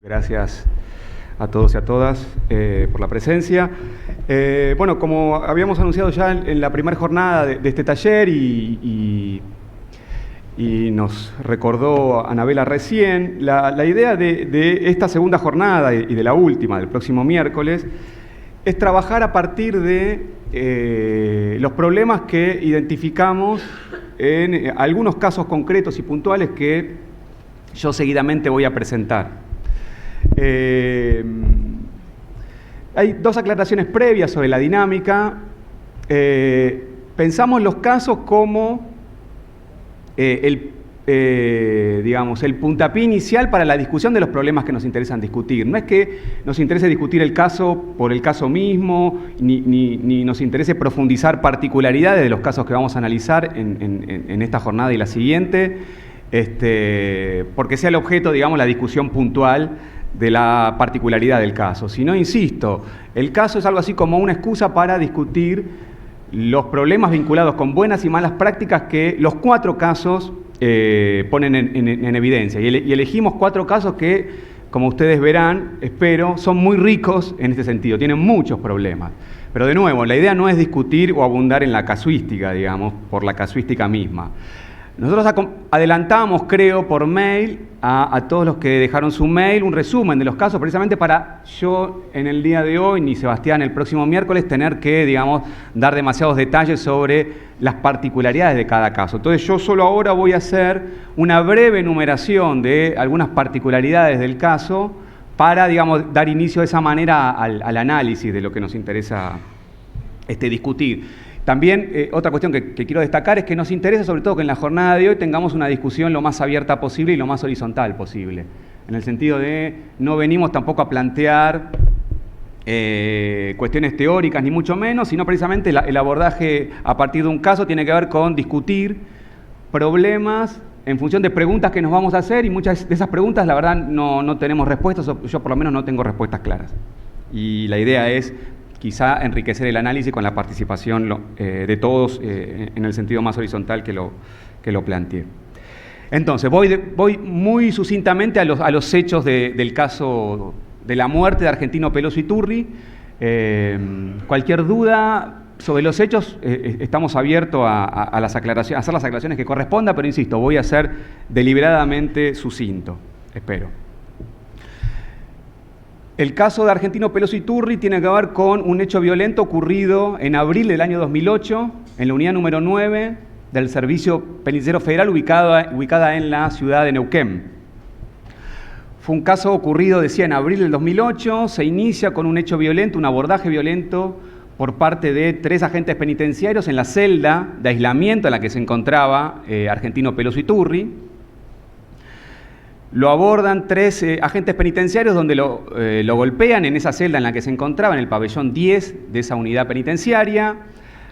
Gracias a todos y a todas por la presencia. Bueno, como habíamos anunciado ya en la primera jornada de este taller y nos recordó Anabela recién, la idea de esta segunda jornada y de la última, del próximo miércoles, es trabajar a partir de los problemas que identificamos en algunos casos concretos y puntuales que yo seguidamente voy a presentar. Hay dos aclaraciones previas sobre la dinámica. Pensamos los casos como el puntapié inicial para la discusión de los problemas que nos interesan discutir. No es que nos interese discutir el caso por el caso mismo, ni nos interese profundizar particularidades de los casos que vamos a analizar en esta jornada y la siguiente, porque sea el objeto, digamos, la discusión puntual de la particularidad del caso. Si no, insisto, el caso es algo así como una excusa para discutir los problemas vinculados con buenas y malas prácticas que los cuatro casos ponen en evidencia. Y elegimos cuatro casos que, como ustedes verán, espero, son muy ricos en este sentido, tienen muchos problemas. Pero de nuevo, la idea no es discutir o abundar en la casuística, digamos, por la casuística misma. Nosotros adelantamos, creo, por mail a todos los que dejaron su mail un resumen de los casos, precisamente para yo en el día de hoy, ni Sebastián el próximo miércoles, tener que, digamos, dar demasiados detalles sobre las particularidades de cada caso. Entonces yo solo ahora voy a hacer una breve enumeración de algunas particularidades del caso para, digamos, dar inicio de esa manera al análisis de lo que nos interesa discutir. También otra cuestión que quiero destacar es que nos interesa sobre todo que en la jornada de hoy tengamos una discusión lo más abierta posible y lo más horizontal posible, en el sentido de no venimos tampoco a plantear cuestiones teóricas ni mucho menos, sino precisamente el abordaje a partir de un caso tiene que ver con discutir problemas en función de preguntas que nos vamos a hacer, y muchas de esas preguntas la verdad no tenemos respuestas, o yo por lo menos no tengo respuestas claras. Y la idea es quizá enriquecer el análisis con la participación de todos en el sentido más horizontal que lo planteé. Entonces, voy muy sucintamente a los hechos del caso de la muerte de Argentino Peloso Iturri. Cualquier duda sobre los hechos, estamos abiertos a hacer las aclaraciones que corresponda, pero insisto, voy a ser deliberadamente sucinto, espero. El caso de Argentino Peloso Iturri tiene que ver con un hecho violento ocurrido en abril del año 2008 en la unidad número 9 del Servicio Penitenciario Federal ubicada en la ciudad de Neuquén. Fue un caso ocurrido, decía, en abril del 2008, se inicia con un hecho violento, un abordaje violento por parte de 3 agentes penitenciarios en la celda de aislamiento en la que se encontraba Argentino Peloso Iturri. Lo abordan 3 agentes penitenciarios donde lo golpean en esa celda en la que se encontraba, en el pabellón 10 de esa unidad penitenciaria.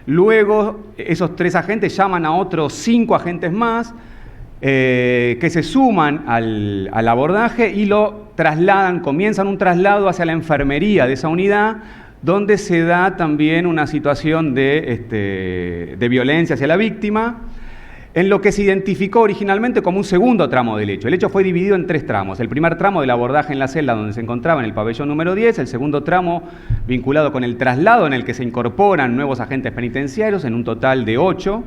Luego, esos 3 agentes llaman a otros 5 agentes más que se suman al abordaje y lo trasladan, comienzan un traslado hacia la enfermería de esa unidad, donde se da también una situación de violencia hacia la víctima, en lo que se identificó originalmente como un segundo tramo del hecho. El hecho fue dividido en 3 tramos. El primer tramo del abordaje en la celda donde se encontraba en el pabellón número 10, el segundo tramo vinculado con el traslado en el que se incorporan nuevos agentes penitenciarios, en un total de 8,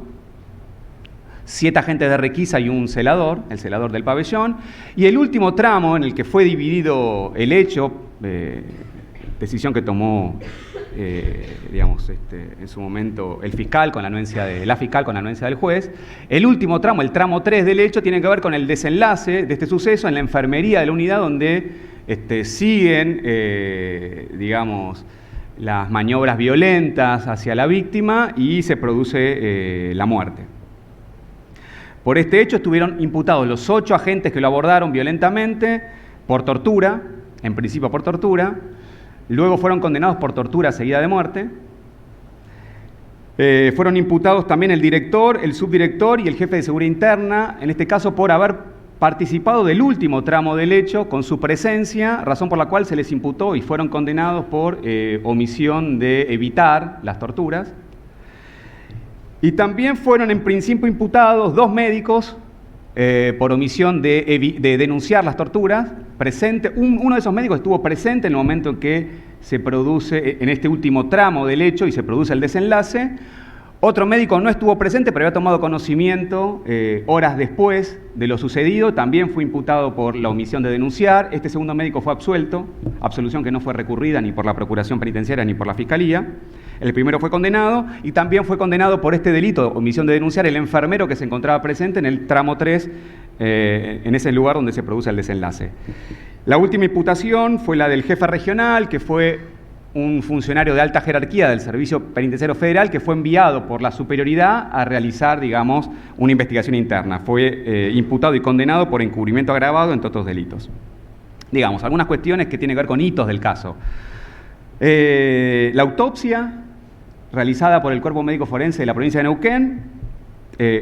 7 agentes de requisa y un celador, el celador del pabellón, y el último tramo en el que fue dividido el hecho, decisión que tomó en su momento la fiscal con la anuencia del juez. El último tramo, el tramo 3 del hecho, tiene que ver con el desenlace de este suceso en la enfermería de la unidad, donde siguen las maniobras violentas hacia la víctima y se produce la muerte. Por este hecho estuvieron imputados los 8 agentes que lo abordaron violentamente por tortura, en principio por tortura. Luego fueron condenados por tortura seguida de muerte. Fueron imputados también el director, el subdirector y el jefe de seguridad interna, en este caso por haber participado del último tramo del hecho con su presencia, razón por la cual se les imputó y fueron condenados por omisión de evitar las torturas. Y también fueron en principio imputados 2 médicos por omisión de denunciar las torturas, presente. Uno de esos médicos estuvo presente en el momento en que se produce, en este último tramo del hecho, y se produce el desenlace. Otro médico no estuvo presente, pero había tomado conocimiento horas después de lo sucedido. También fue imputado por la omisión de denunciar. Este segundo médico fue absuelto, absolución que no fue recurrida ni por la Procuración Penitenciaria ni por la Fiscalía. El primero fue condenado, y también fue condenado por este delito, omisión de denunciar, el enfermero que se encontraba presente en el tramo 3, en ese lugar donde se produce el desenlace. La última imputación fue la del jefe regional, que fue un funcionario de alta jerarquía del Servicio Penitenciario Federal, que fue enviado por la superioridad a realizar, digamos, una investigación interna. Fue imputado y condenado por encubrimiento agravado, entre otros delitos. Digamos, algunas cuestiones que tienen que ver con hitos del caso. La autopsia realizada por el Cuerpo Médico Forense de la provincia de Neuquén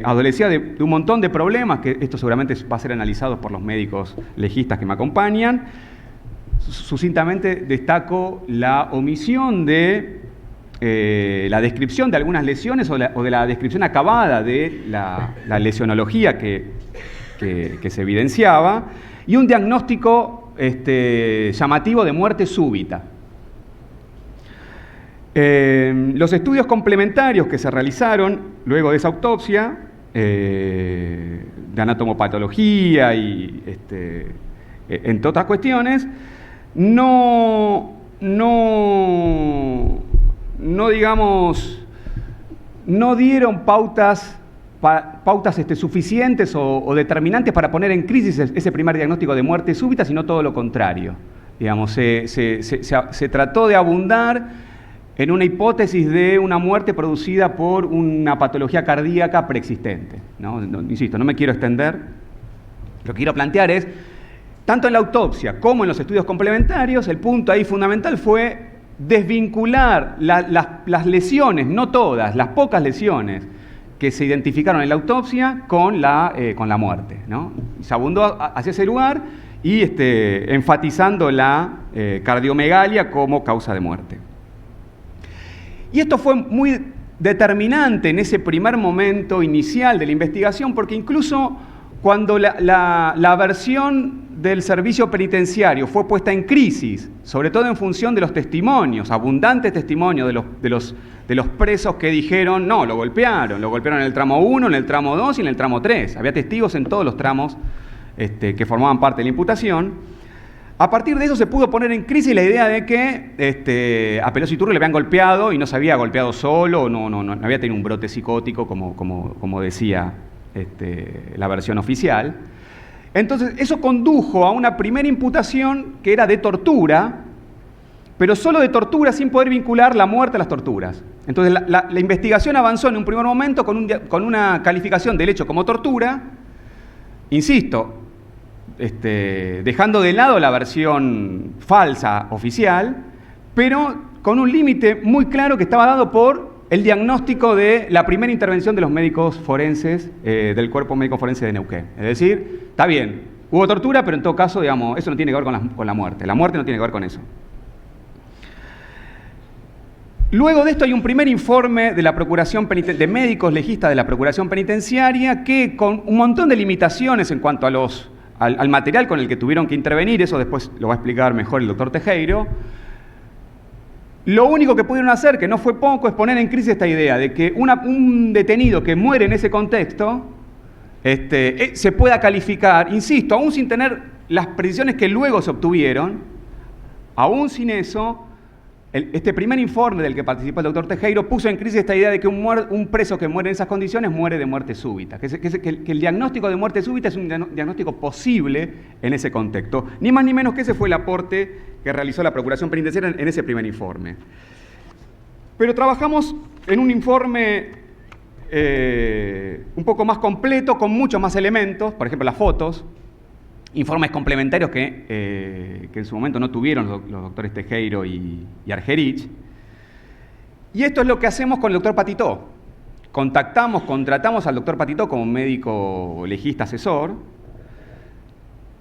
adolecía de un montón de problemas, que esto seguramente va a ser analizado por los médicos legistas que me acompañan. Sucintamente destaco la omisión de la descripción de algunas lesiones o de la descripción acabada de la lesionología que se evidenciaba, y un diagnóstico llamativo de muerte súbita. Los estudios complementarios que se realizaron luego de esa autopsia, de anatomopatología y entre otras cuestiones, no dieron pautas suficientes o determinantes para poner en crisis ese primer diagnóstico de muerte súbita, sino todo lo contrario. Digamos, se trató de abundar en una hipótesis de una muerte producida por una patología cardíaca preexistente, ¿no? Insisto, no me quiero extender. Lo que quiero plantear es, tanto en la autopsia como en los estudios complementarios, el punto ahí fundamental fue desvincular las lesiones, no todas, las pocas lesiones que se identificaron en la autopsia con la muerte, ¿no? Se abundó hacia ese lugar y enfatizando la cardiomegalia como causa de muerte. Y esto fue muy determinante en ese primer momento inicial de la investigación, porque incluso cuando la versión del servicio penitenciario fue puesta en crisis, sobre todo en función de los testimonios, abundantes testimonios de los presos que dijeron, no, lo golpearon en el tramo 1, en el tramo 2 y en el tramo 3. Había testigos en todos los tramos que formaban parte de la imputación. A partir de eso se pudo poner en crisis la idea de que a Pelosi Turri le habían golpeado y no se había golpeado solo, no había tenido un brote psicótico como decía la versión oficial. Entonces eso condujo a una primera imputación que era de tortura, pero solo de tortura, sin poder vincular la muerte a las torturas. Entonces la investigación avanzó en un primer momento con una calificación del hecho como tortura, insisto, dejando de lado la versión falsa oficial, pero con un límite muy claro que estaba dado por el diagnóstico de la primera intervención de los médicos forenses del Cuerpo Médico Forense de Neuquén. Es decir, está bien, hubo tortura, pero en todo caso, digamos, eso no tiene que ver con la muerte. La muerte no tiene que ver con eso. Luego de esto hay un primer informe de la Procuración de médicos legistas de la Procuración Penitenciaria que, con un montón de limitaciones en cuanto al material con el que tuvieron que intervenir, eso después lo va a explicar mejor el doctor Tejero, lo único que pudieron hacer, que no fue poco, es poner en crisis esta idea de que un detenido que muere en ese contexto se pueda calificar, insisto, aún sin tener las precisiones que luego se obtuvieron, aún sin eso, este primer informe del que participó el doctor Tejero puso en crisis esta idea de que un preso que muere en esas condiciones muere de muerte súbita, que el diagnóstico de muerte súbita es un diagnóstico posible en ese contexto. Ni más ni menos que ese fue el aporte que realizó la Procuración Penitenciaria en ese primer informe. Pero trabajamos en un informe un poco más completo, con muchos más elementos, por ejemplo las fotos, informes complementarios que en su momento no tuvieron los doctores Tejero y Argerich. Y esto es lo que hacemos con el doctor Patitó. Contratamos al doctor Patitó como médico legista asesor.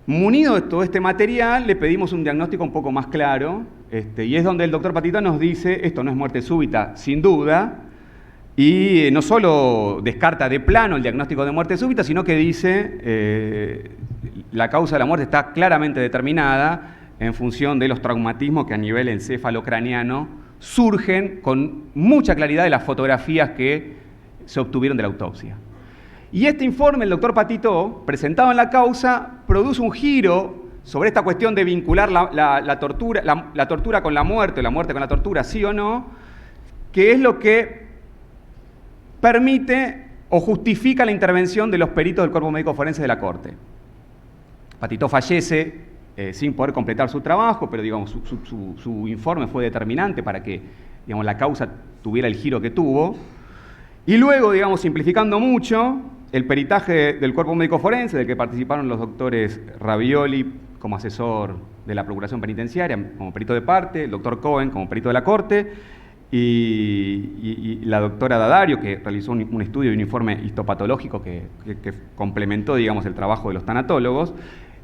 Munido de todo este material, le pedimos un diagnóstico un poco más claro, y es donde el doctor Patitó nos dice, esto no es muerte súbita, sin duda, Y no solo descarta de plano el diagnóstico de muerte súbita, sino que dice la causa de la muerte está claramente determinada en función de los traumatismos que a nivel encéfalo-craneano surgen con mucha claridad de las fotografías que se obtuvieron de la autopsia. Y este informe, el doctor Patitó, presentado en la causa, produce un giro sobre esta cuestión de vincular la tortura con la muerte con la tortura, sí o no, que es lo que permite o justifica la intervención de los peritos del Cuerpo Médico Forense de la Corte. Patitó fallece sin poder completar su trabajo, pero digamos, su informe fue determinante para que, digamos, la causa tuviera el giro que tuvo. Y luego, digamos, simplificando mucho, el peritaje del Cuerpo Médico Forense, del que participaron los doctores Ravioli como asesor de la Procuración Penitenciaria, como perito de parte, el doctor Cohen como perito de la Corte, y la doctora Dadario, que realizó un estudio y un informe histopatológico que complementó, digamos, el trabajo de los tanatólogos.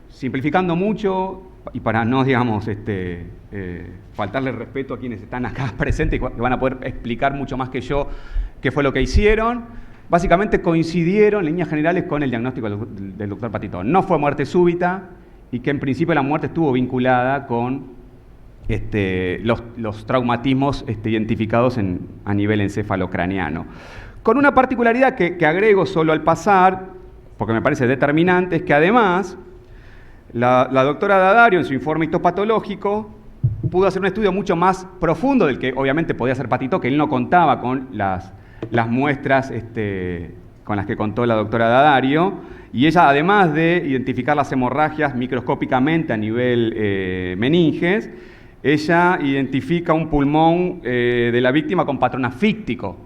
Simplificando mucho, y para no, digamos, faltarle respeto a quienes están acá presentes y que van a poder explicar mucho más que yo qué fue lo que hicieron, básicamente coincidieron en líneas generales con el diagnóstico del doctor Patitó. No fue muerte súbita y que en principio la muerte estuvo vinculada con los traumatismos identificados a nivel encéfalo-craneano. Con una particularidad que agrego solo al pasar, porque me parece determinante, es que además la doctora Dadario en su informe histopatológico pudo hacer un estudio mucho más profundo del que obviamente podía hacer Patitó, que él no contaba con las muestras con las que contó la doctora Dadario, y ella, además de identificar las hemorragias microscópicamente a nivel meninges, ella identifica un pulmón de la víctima con patrón asfíctico,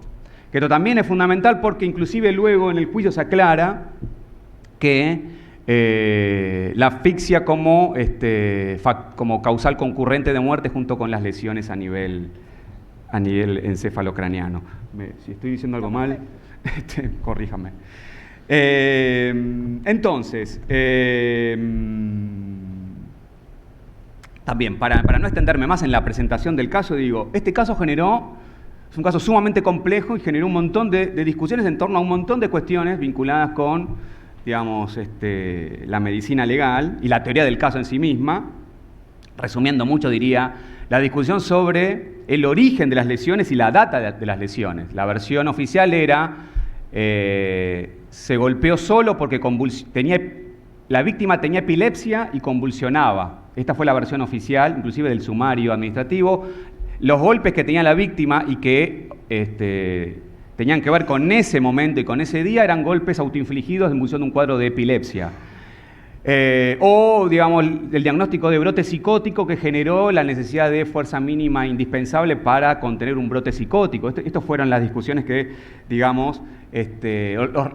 que esto también es fundamental porque inclusive luego en el juicio se aclara que la asfixia como causal concurrente de muerte junto con las lesiones a nivel encéfalo-craneano. Si estoy diciendo algo mal, corríjame. Entonces, también, para no extenderme más en la presentación del caso, digo, este caso es un caso sumamente complejo y generó un montón de discusiones en torno a un montón de cuestiones vinculadas con, digamos, la medicina legal y la teoría del caso en sí misma. Resumiendo mucho, diría, la discusión sobre el origen de las lesiones y la data de las lesiones. La versión oficial era, se golpeó solo porque la víctima tenía epilepsia y convulsionaba. Esta fue la versión oficial, inclusive del sumario administrativo. Los golpes que tenía la víctima y que tenían que ver con ese momento y con ese día eran golpes autoinfligidos en función de un cuadro de epilepsia. O, digamos, el diagnóstico de brote psicótico que generó la necesidad de fuerza mínima indispensable para contener un brote psicótico. Estas fueron las discusiones que, digamos,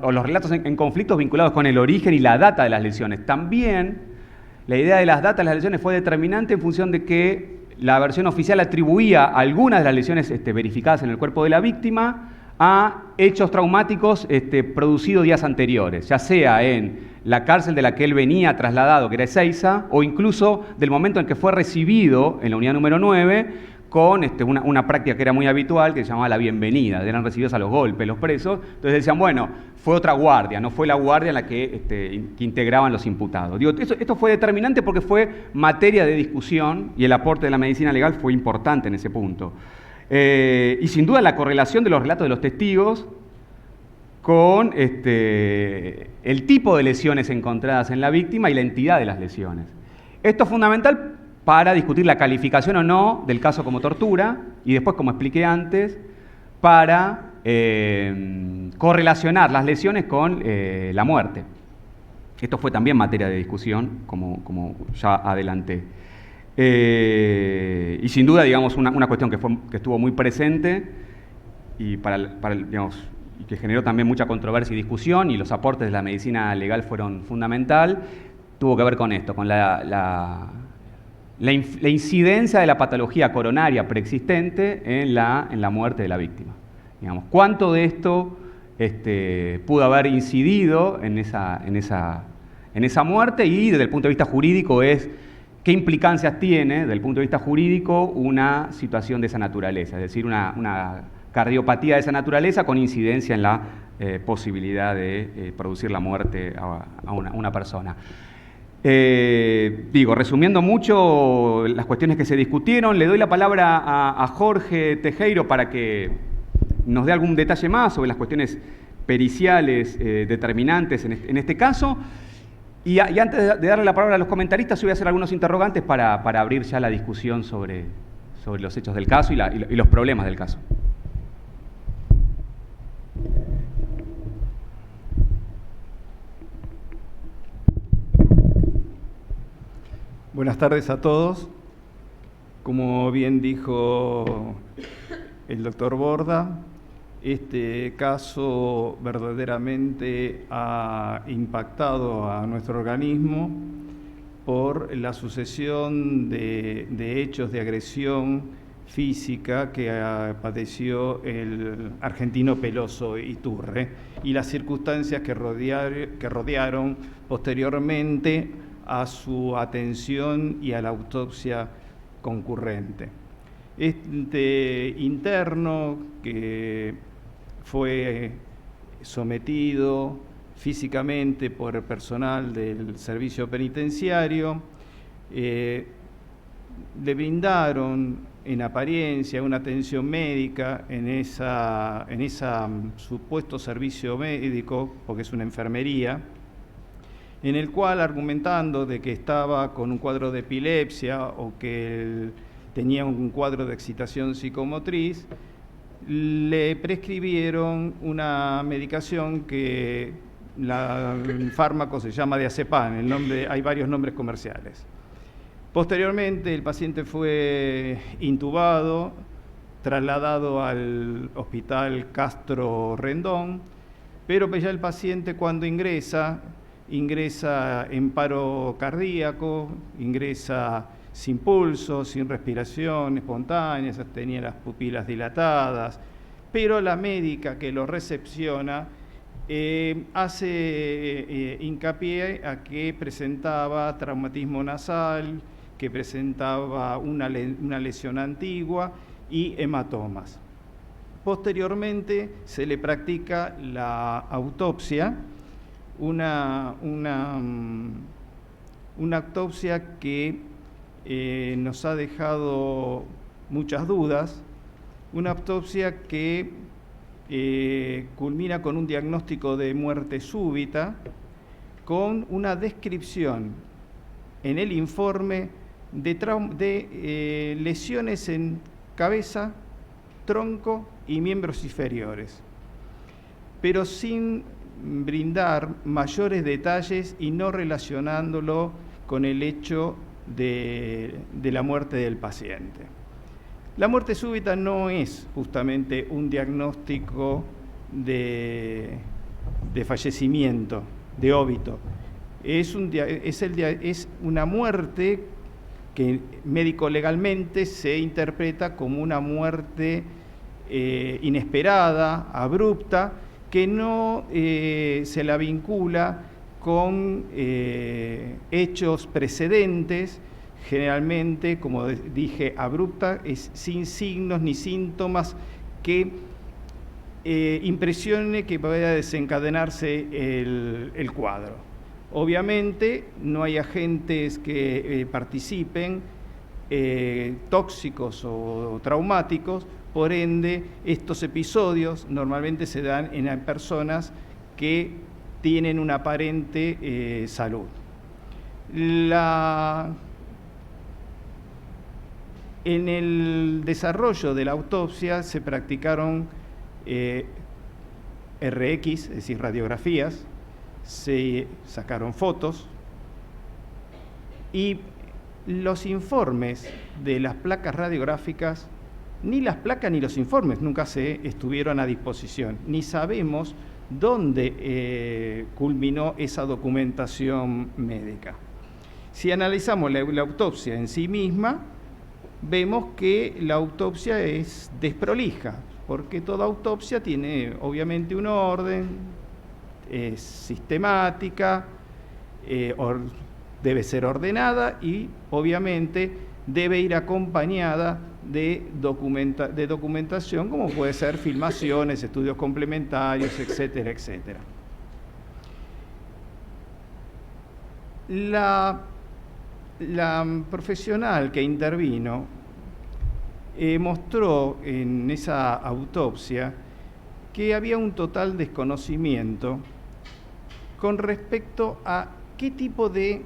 o los relatos en conflictos vinculados con el origen y la data de las lesiones. También la idea de las datas de las lesiones fue determinante en función de que la versión oficial atribuía algunas de las lesiones verificadas en el cuerpo de la víctima a hechos traumáticos producidos días anteriores, ya sea en la cárcel de la que él venía trasladado, que era Ezeiza, o incluso del momento en que fue recibido en la unidad número 9, con una práctica que era muy habitual, que se llamaba la bienvenida, eran recibidos a los golpes los presos. Entonces decían, bueno, fue otra guardia, no fue la guardia en la que integraban los imputados. Digo, esto fue determinante porque fue materia de discusión y el aporte de la medicina legal fue importante en ese punto. Y sin duda la correlación de los relatos de los testigos con el tipo de lesiones encontradas en la víctima y la entidad de las lesiones. Esto es fundamental para discutir la calificación o no del caso como tortura y después, como expliqué antes, para correlacionar las lesiones con la muerte. Esto fue también materia de discusión, como ya adelanté. Y sin duda, digamos, una cuestión que estuvo muy presente y digamos, y que generó también mucha controversia y discusión, y los aportes de la medicina legal fueron fundamental, tuvo que ver con esto, con la incidencia de la patología coronaria preexistente en la muerte de la víctima. Digamos, ¿cuánto de esto pudo haber incidido en esa muerte? Y desde el punto de vista jurídico ¿qué implicancias tiene, desde el punto de vista jurídico, una situación de esa naturaleza? Es decir, una cardiopatía de esa naturaleza con incidencia en la posibilidad de producir la muerte a una persona. Resumiendo mucho las cuestiones que se discutieron, le doy la palabra a Jorge Tejero para que nos dé algún detalle más sobre las cuestiones periciales determinantes en este caso. Y antes de darle la palabra a los comentaristas, yo voy a hacer algunos interrogantes para abrir ya la discusión sobre los hechos del caso y los problemas del caso. Buenas tardes a todos. Como bien dijo el doctor Borda, este caso verdaderamente ha impactado a nuestro organismo por la sucesión de hechos de agresión física que padeció el argentino Peloso Iturre y las circunstancias que rodearon posteriormente a su atención y a la autopsia concurrente. Este interno que fue sometido físicamente por el personal del servicio penitenciario, le brindaron en apariencia una atención médica en esa supuesto servicio médico, porque es una enfermería, en el cual, argumentando de que estaba con un cuadro de epilepsia o que tenía un cuadro de excitación psicomotriz, le prescribieron una medicación que el fármaco se llama diazepam, hay varios nombres comerciales. Posteriormente el paciente fue intubado, trasladado al hospital Castro Rendón, pero ya el paciente cuando ingresa en paro cardíaco, ingresa sin pulso, sin respiración espontánea, tenía las pupilas dilatadas, pero la médica que lo recepciona hace hincapié a que presentaba traumatismo nasal, que presentaba una lesión antigua y hematomas. Posteriormente se le practica la autopsia, una autopsia que nos ha dejado muchas dudas, una autopsia que culmina con un diagnóstico de muerte súbita, con una descripción en el informe de lesiones en cabeza, tronco y miembros inferiores, pero sin brindar mayores detalles y no relacionándolo con el hecho de la muerte del paciente. La muerte súbita no es justamente un diagnóstico de fallecimiento, de óbito. Es una muerte que médico-legalmente se interpreta como una muerte inesperada, abrupta, que no se la vincula con hechos precedentes, generalmente, como dije, abrupta, es sin signos ni síntomas que impresione que pueda desencadenarse el cuadro. Obviamente no hay agentes que participen tóxicos o traumáticos, por ende estos episodios normalmente se dan en personas que tienen una aparente salud. En el desarrollo de la autopsia se practicaron RX, es decir, radiografías, se sacaron fotos y los informes de las placas radiográficas, ni las placas ni los informes nunca se estuvieron a disposición, ni sabemos dónde culminó esa documentación médica. Si analizamos la autopsia en sí misma, vemos que la autopsia es desprolija, porque toda autopsia tiene obviamente un orden, es sistemática, debe ser ordenada y obviamente debe ir acompañada de documentación, como puede ser filmaciones, estudios complementarios, etcétera, etcétera. La profesional que intervino mostró en esa autopsia que había un total desconocimiento con respecto a qué tipo de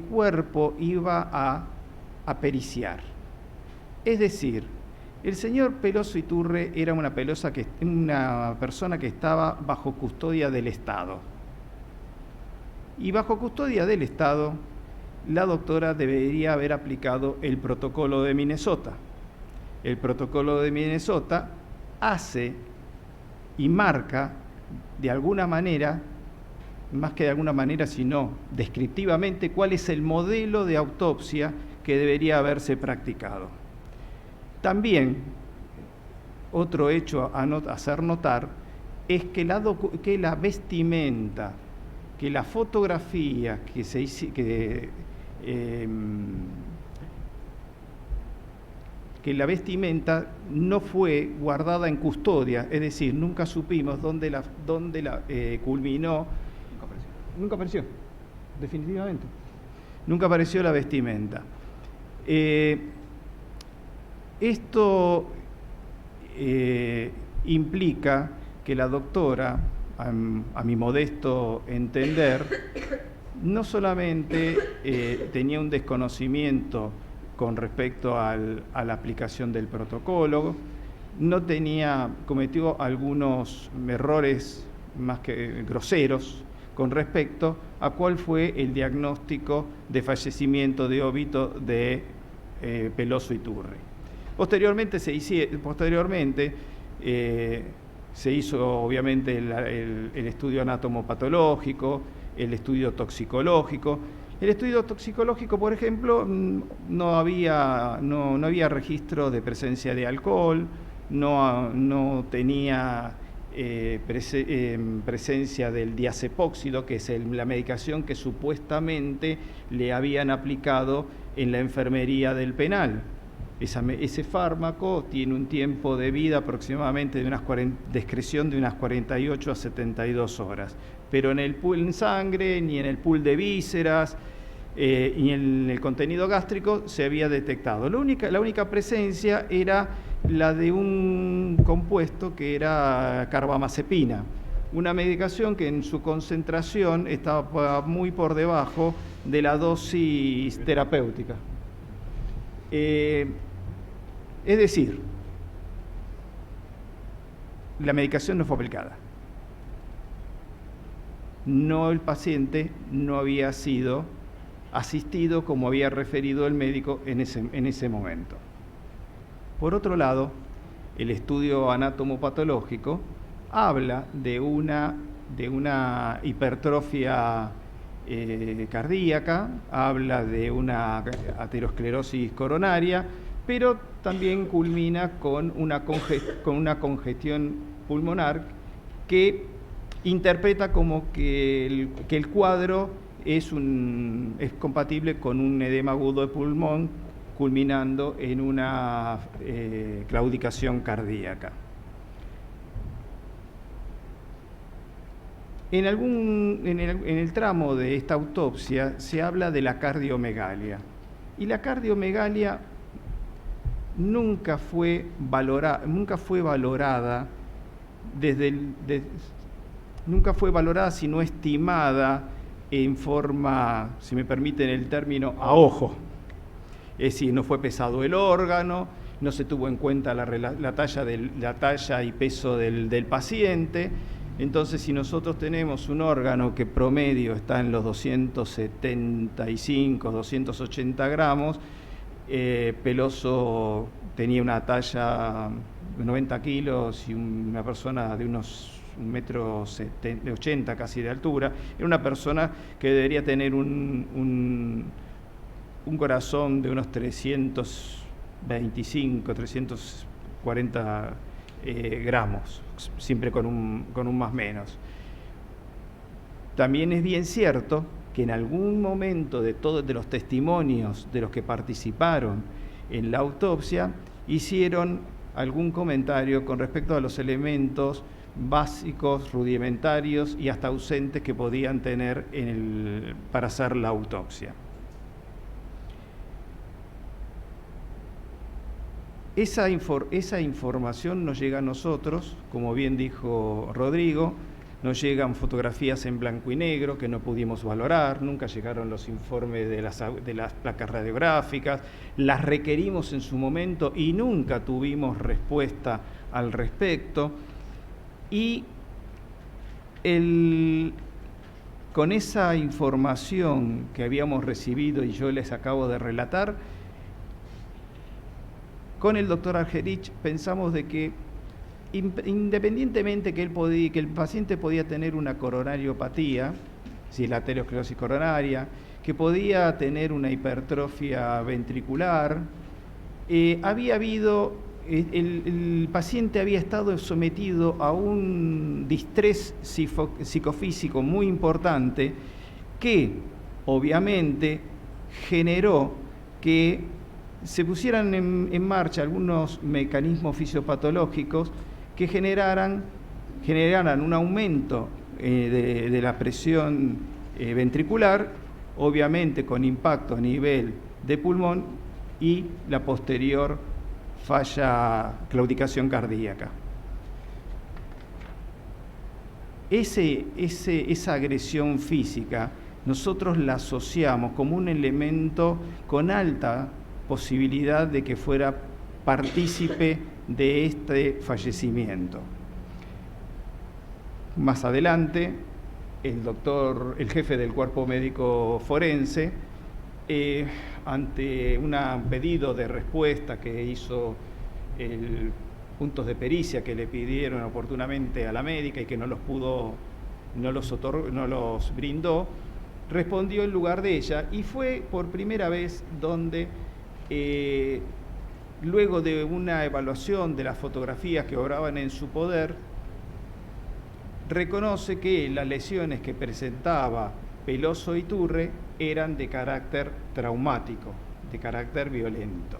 cuerpo iba a periciar. Es decir, el señor Peloso Iturre era una persona que estaba bajo custodia del Estado. Y bajo custodia del Estado, la doctora debería haber aplicado el protocolo de Minnesota. El protocolo de Minnesota hace y marca de alguna manera, más que de alguna manera, sino descriptivamente, cuál es el modelo de autopsia que debería haberse practicado. También, otro hecho a hacer notar es que la vestimenta, que la fotografía que la vestimenta no fue guardada en custodia, es decir, nunca supimos dónde culminó. Nunca apareció, definitivamente. Nunca apareció la vestimenta. Esto implica que la doctora, a mi modesto entender, no solamente tenía un desconocimiento con respecto a la aplicación del protocolo, cometió algunos errores más que groseros con respecto a cuál fue el diagnóstico de fallecimiento de óbito de Peloso Iturre. Posteriormente se hizo obviamente el estudio anatomopatológico, el estudio toxicológico. El estudio toxicológico, por ejemplo, no había registro de presencia de alcohol, no tenía presencia del diazepóxido, que es la medicación que supuestamente le habían aplicado en la enfermería del penal. Ese fármaco tiene un tiempo de vida aproximadamente de excreción de unas 48 a 72 horas, pero en el pool en sangre, ni en el pool de vísceras, ni en el contenido gástrico se había detectado. La única presencia era la de un compuesto que era carbamazepina, una medicación que en su concentración estaba muy por debajo de la dosis terapéutica. Es decir, la medicación no fue aplicada. El paciente no había sido asistido como había referido el médico en ese momento. Por otro lado, el estudio anatomopatológico habla de una hipertrofia cardíaca, habla de una aterosclerosis coronaria, pero también culmina con una congestión pulmonar que interpreta como que el cuadro es compatible con un edema agudo de pulmón, culminando en una claudicación cardíaca. En el tramo de esta autopsia se habla de la cardiomegalia, y la cardiomegalia nunca fue valorada, sino estimada en forma, si me permiten el término, a ojo. Es decir, no fue pesado el órgano, no se tuvo en cuenta la talla y peso del paciente. Entonces, si nosotros tenemos un órgano que promedio está en los 275, 280 gramos, Peloso tenía una talla de 90 kilos y una persona de unos 1,80 m casi de altura. Era una persona que debería tener un corazón de unos 325, 340 gramos, siempre con un más menos. También es bien cierto que en algún momento de todos de los testimonios de los que participaron en la autopsia hicieron algún comentario con respecto a los elementos básicos, rudimentarios y hasta ausentes que podían tener para hacer la autopsia. Esa información nos llega a nosotros, como bien dijo Rodrigo, nos llegan fotografías en blanco y negro que no pudimos valorar, nunca llegaron los informes de las placas radiográficas, las requerimos en su momento y nunca tuvimos respuesta al respecto. Y con esa información que habíamos recibido y yo les acabo de relatar, con el doctor Argerich pensamos de que independientemente que el paciente podía tener una coronariopatía, si es la aterosclerosis coronaria, que podía tener una hipertrofia ventricular, el paciente había estado sometido a un distrés psicofísico muy importante que obviamente generó que se pusieran en marcha algunos mecanismos fisiopatológicos que generaran un aumento de la presión ventricular, obviamente con impacto a nivel de pulmón y la posterior claudicación cardíaca. Esa agresión física nosotros la asociamos como un elemento con alta posibilidad de que fuera partícipe de este fallecimiento. Más adelante, el jefe del cuerpo médico forense, ante un pedido de respuesta que hizo puntos de pericia que le pidieron oportunamente a la médica y que no los brindó, respondió en lugar de ella y fue por primera vez donde luego de una evaluación de las fotografías que obraban en su poder, reconoce que las lesiones que presentaba Peloso Iturre eran de carácter traumático, de carácter violento.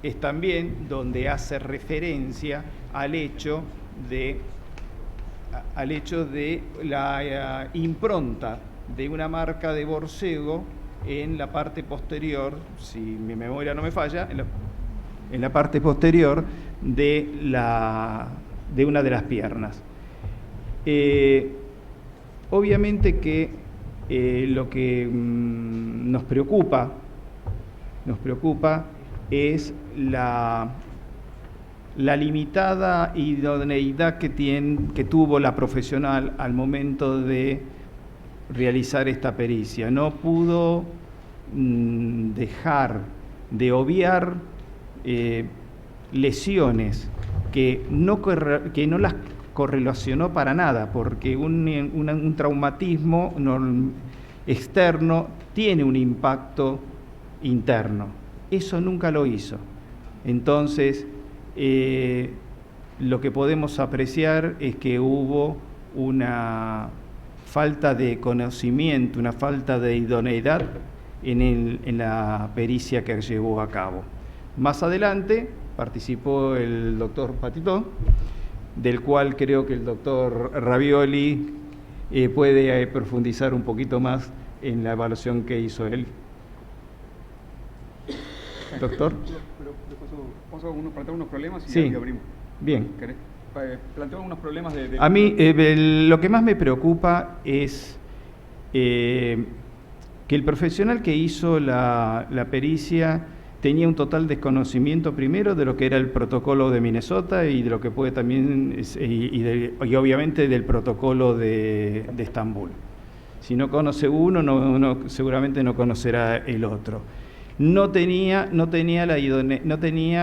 Es también donde hace referencia al hecho de la impronta de una marca de borcego en la parte posterior, si mi memoria no me falla, en la parte posterior de una de las piernas. Obviamente que lo que nos preocupa es la limitada idoneidad que tuvo la profesional al momento de realizar esta pericia. No pudo dejar de obviar lesiones que no las correlacionó para nada, porque un traumatismo externo tiene un impacto interno. Eso nunca lo hizo. Entonces, lo que podemos apreciar es que hubo una falta de conocimiento, una falta de idoneidad en la pericia que llevó a cabo. Más adelante participó el doctor Patitó, del cual creo que el doctor Ravioli puede profundizar un poquito más en la evaluación que hizo él. Doctor. Vamos a plantear unos problemas y sí. Abrimos. Bien. Planteo unos problemas de... A mí lo que más me preocupa es que el profesional que hizo la pericia tenía un total desconocimiento primero de lo que era el protocolo de Minnesota y de lo que puede también y obviamente del protocolo de Estambul. Si no conoce uno, seguramente no conocerá el otro. No tenía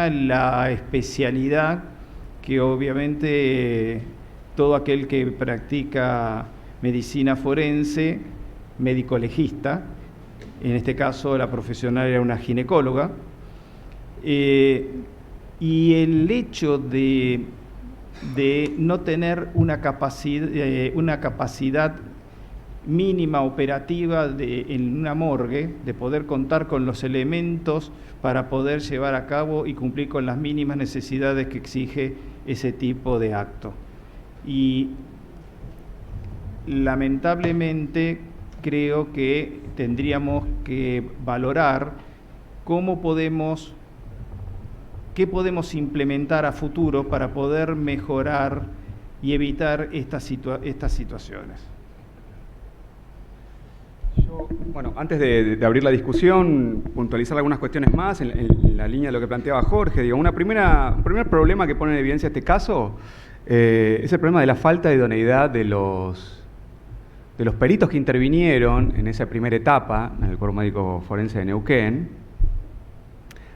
la especialidad que obviamente todo aquel que practica medicina forense, médico legista, en este caso la profesional era una ginecóloga, y el hecho de no tener una capacidad mínima operativa en una morgue, de poder contar con los elementos para poder llevar a cabo y cumplir con las mínimas necesidades que exige ese tipo de acto. Y lamentablemente creo que tendríamos que valorar qué podemos implementar a futuro para poder mejorar y evitar estas situaciones. Bueno, antes de abrir la discusión, puntualizar algunas cuestiones más en la línea de lo que planteaba Jorge. Digo, un primer problema que pone en evidencia este caso es el problema de la falta de idoneidad de los peritos que intervinieron en esa primera etapa en el Cuerpo Médico Forense de Neuquén,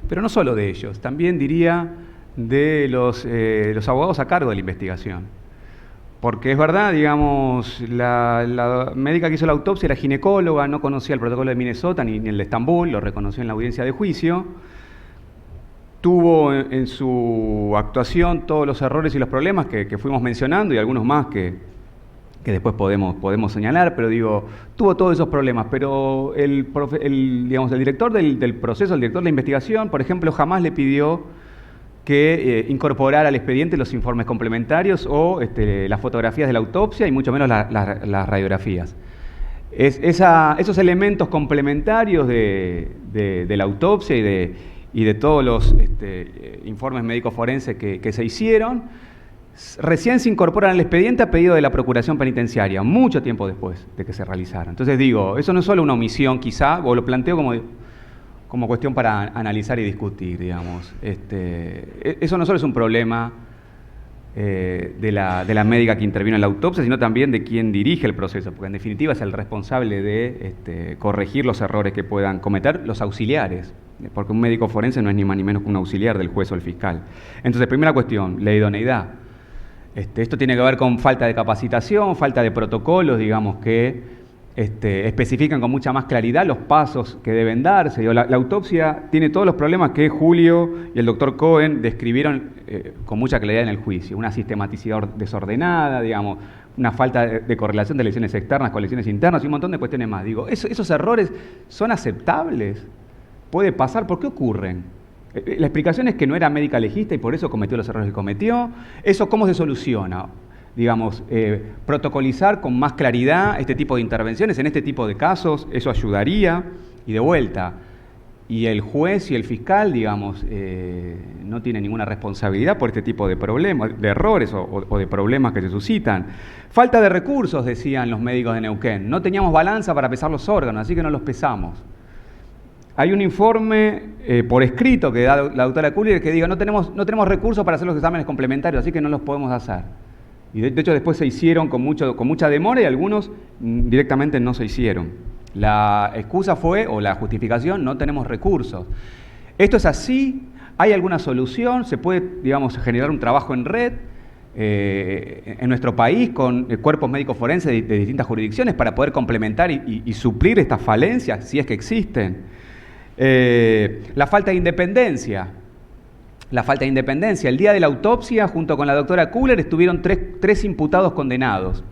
pero no solo de ellos, también diría de los abogados a cargo de la investigación. Porque es verdad, digamos, la médica que hizo la autopsia era ginecóloga, no conocía el protocolo de Minnesota ni el de Estambul, lo reconoció en la audiencia de juicio. Tuvo en su actuación todos los errores y los problemas que fuimos mencionando y algunos más que después podemos señalar, pero digo, tuvo todos esos problemas. Pero el director del proceso, el director de la investigación, por ejemplo, jamás le pidió que incorporara al expediente los informes complementarios o las fotografías de la autopsia y mucho menos las radiografías. Esos elementos complementarios de la autopsia y de todos los informes médicos forenses que se hicieron, recién se incorporan al expediente a pedido de la Procuración Penitenciaria, mucho tiempo después de que se realizaron. Entonces digo, eso no es solo una omisión quizá, o lo planteo como cuestión para analizar y discutir, digamos. Eso no solo es un problema de la médica que intervino en la autopsia, sino también de quien dirige el proceso, porque en definitiva es el responsable de corregir los errores que puedan cometer los auxiliares, porque un médico forense no es ni más ni menos que un auxiliar del juez o el fiscal. Entonces, primera cuestión, la idoneidad. Esto tiene que ver con falta de capacitación, falta de protocolos, digamos, que especifican con mucha más claridad los pasos que deben darse. La autopsia tiene todos los problemas que Julio y el doctor Cohen describieron con mucha claridad en el juicio. Una sistematicidad desordenada, digamos, una falta de correlación de lesiones externas con lesiones internas y un montón de cuestiones más. Digo, ¿esos errores son aceptables? ¿Puede pasar? ¿Por qué ocurren? La explicación es que no era médica legista y por eso cometió los errores que cometió. ¿Eso cómo se soluciona? Digamos, protocolizar con más claridad este tipo de intervenciones en este tipo de casos, eso ayudaría. Y de vuelta, y el juez y el fiscal, digamos, no tienen ninguna responsabilidad por este tipo de problemas, de errores o de problemas que se suscitan. Falta de recursos, decían los médicos de Neuquén. No teníamos balanza para pesar los órganos, así que no los pesamos. Hay un informe por escrito que da la doctora Kuller que diga no tenemos recursos para hacer los exámenes complementarios, así que no los podemos hacer. Y de hecho después se hicieron con mucha demora y algunos directamente no se hicieron. La excusa fue, o la justificación, no tenemos recursos. Esto es así, hay alguna solución, se puede, digamos, generar un trabajo en red en nuestro país con cuerpos médicos forenses de distintas jurisdicciones para poder complementar y suplir estas falencias, si es que existen. La falta de independencia. El día de la autopsia, junto con la doctora Kuller, estuvieron tres imputados condenados,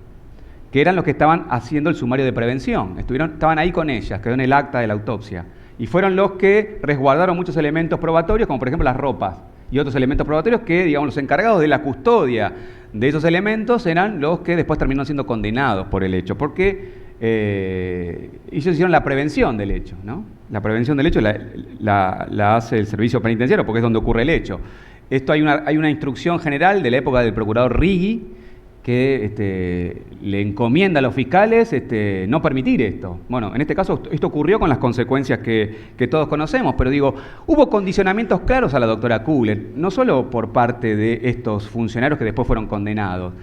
que eran los que estaban haciendo el sumario de prevención. Estaban ahí con ellas, quedó en el acta de la autopsia. Y fueron los que resguardaron muchos elementos probatorios, como por ejemplo las ropas, y otros elementos probatorios que, digamos, los encargados de la custodia de esos elementos eran los que después terminaron siendo condenados por el hecho, porque ellos hicieron la prevención del hecho, ¿no? La prevención del hecho la hace el servicio penitenciario porque es donde ocurre el hecho. Esto hay una instrucción general de la época del procurador Righi que le encomienda a los fiscales no permitir esto. Bueno, en este caso esto ocurrió con las consecuencias que todos conocemos, pero digo, hubo condicionamientos claros a la doctora Kuller, no solo por parte de estos funcionarios que después fueron condenados.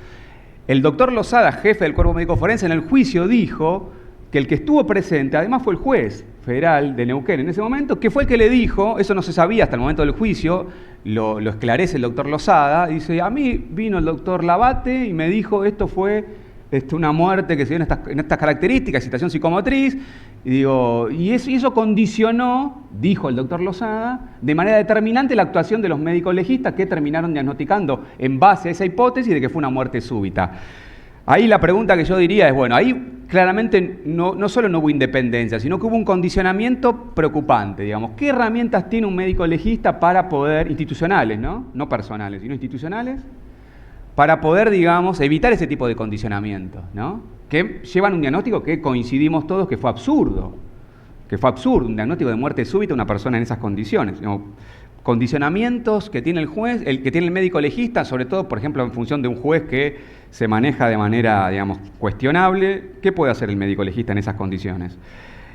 El doctor Lozada, jefe del Cuerpo Médico Forense, en el juicio dijo que el que estuvo presente, además fue el juez federal de Neuquén en ese momento, que fue el que le dijo, eso no se sabía hasta el momento del juicio, lo esclarece el doctor Lozada, dice, a mí vino el doctor Labate y me dijo, esto fue una muerte que se dio en estas características, excitación psicomotriz, y eso condicionó, dijo el doctor Lozada, de manera determinante la actuación de los médicos legistas que terminaron diagnosticando en base a esa hipótesis de que fue una muerte súbita. Ahí la pregunta que yo diría es, bueno, ahí claramente no solo no hubo independencia, sino que hubo un condicionamiento preocupante, digamos. ¿Qué herramientas tiene un médico legista para poder, institucionales, no personales, sino institucionales, para poder, digamos, evitar ese tipo de condicionamientos, ¿no? Que llevan un diagnóstico que coincidimos todos que fue absurdo, un diagnóstico de muerte súbita a una persona en esas condiciones, digamos. Condicionamientos que tiene el juez, que tiene el médico legista, sobre todo, por ejemplo, en función de un juez que se maneja de manera, digamos, cuestionable. ¿Qué puede hacer el médico legista en esas condiciones?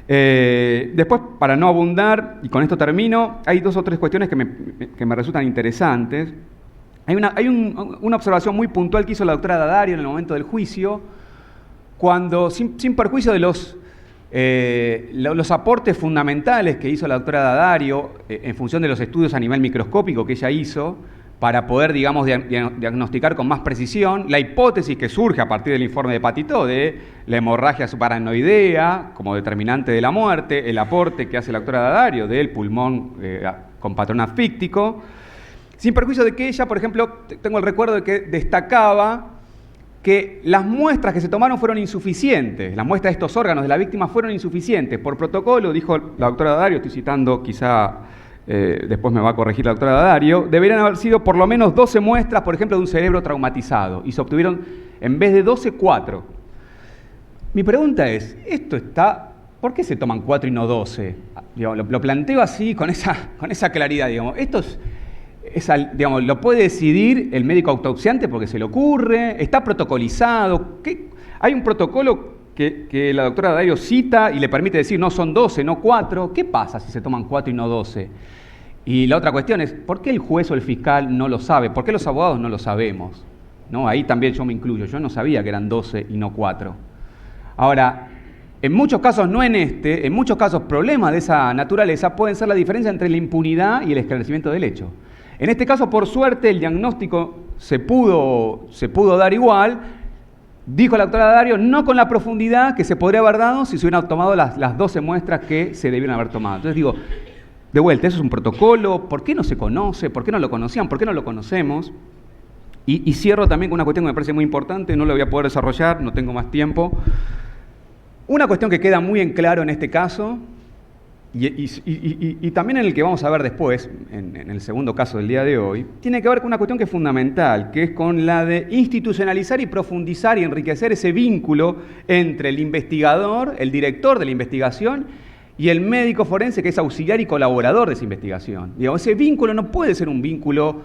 Después, para no abundar, y con esto termino, hay 2 o 3 cuestiones que me resultan interesantes. Hay una observación muy puntual que hizo la doctora D'Addario en el momento del juicio, cuando, sin perjuicio de los aportes fundamentales que hizo la doctora D'Addario en función de los estudios a nivel microscópico que ella hizo para poder, digamos, diagnosticar con más precisión la hipótesis que surge a partir del informe de Patitó de la hemorragia subaracnoidea como determinante de la muerte, el aporte que hace la doctora D'Addario del pulmón con patrón asfíctico, sin perjuicio de que ella, por ejemplo, tengo el recuerdo de que destacaba que las muestras que se tomaron fueron insuficientes, las muestras de estos órganos de la víctima fueron insuficientes. Por protocolo, dijo la doctora D'Addario, estoy citando, quizá después me va a corregir la doctora D'Addario, deberían haber sido por lo menos 12 muestras, por ejemplo, de un cerebro traumatizado, y se obtuvieron, en vez de 12, 4. Mi pregunta es, ¿por qué se toman 4 y no 12? Digamos, lo planteo así, con esa claridad, digamos. Digamos, lo puede decidir el médico autopsiante porque se le ocurre, está protocolizado. Hay un protocolo que la doctora D'Addario cita y le permite decir no son 12, no 4. ¿Qué pasa si se toman 4 y no 12? Y la otra cuestión es, ¿por qué el juez o el fiscal no lo sabe? ¿Por qué los abogados no lo sabemos? ¿No? Ahí también yo me incluyo, yo no sabía que eran 12 y no 4. Ahora, en muchos casos, no en muchos casos problemas de esa naturaleza pueden ser la diferencia entre la impunidad y el esclarecimiento del hecho. En este caso, por suerte, el diagnóstico se pudo dar igual, dijo la doctora D'Addario, no con la profundidad que se podría haber dado si se hubieran tomado las 12 muestras que se debieron haber tomado. Entonces digo, de vuelta, eso es un protocolo, ¿por qué no se conoce? ¿Por qué no lo conocían? ¿Por qué no lo conocemos? Y cierro también con una cuestión que me parece muy importante, no la voy a poder desarrollar, no tengo más tiempo. Una cuestión que queda muy en claro en este caso, y también en el que vamos a ver después, en el segundo caso del día de hoy, tiene que ver con una cuestión que es fundamental, que es con la de institucionalizar y profundizar y enriquecer ese vínculo entre el investigador, el director de la investigación, y el médico forense que es auxiliar y colaborador de esa investigación. Digamos, ese vínculo no puede ser un vínculo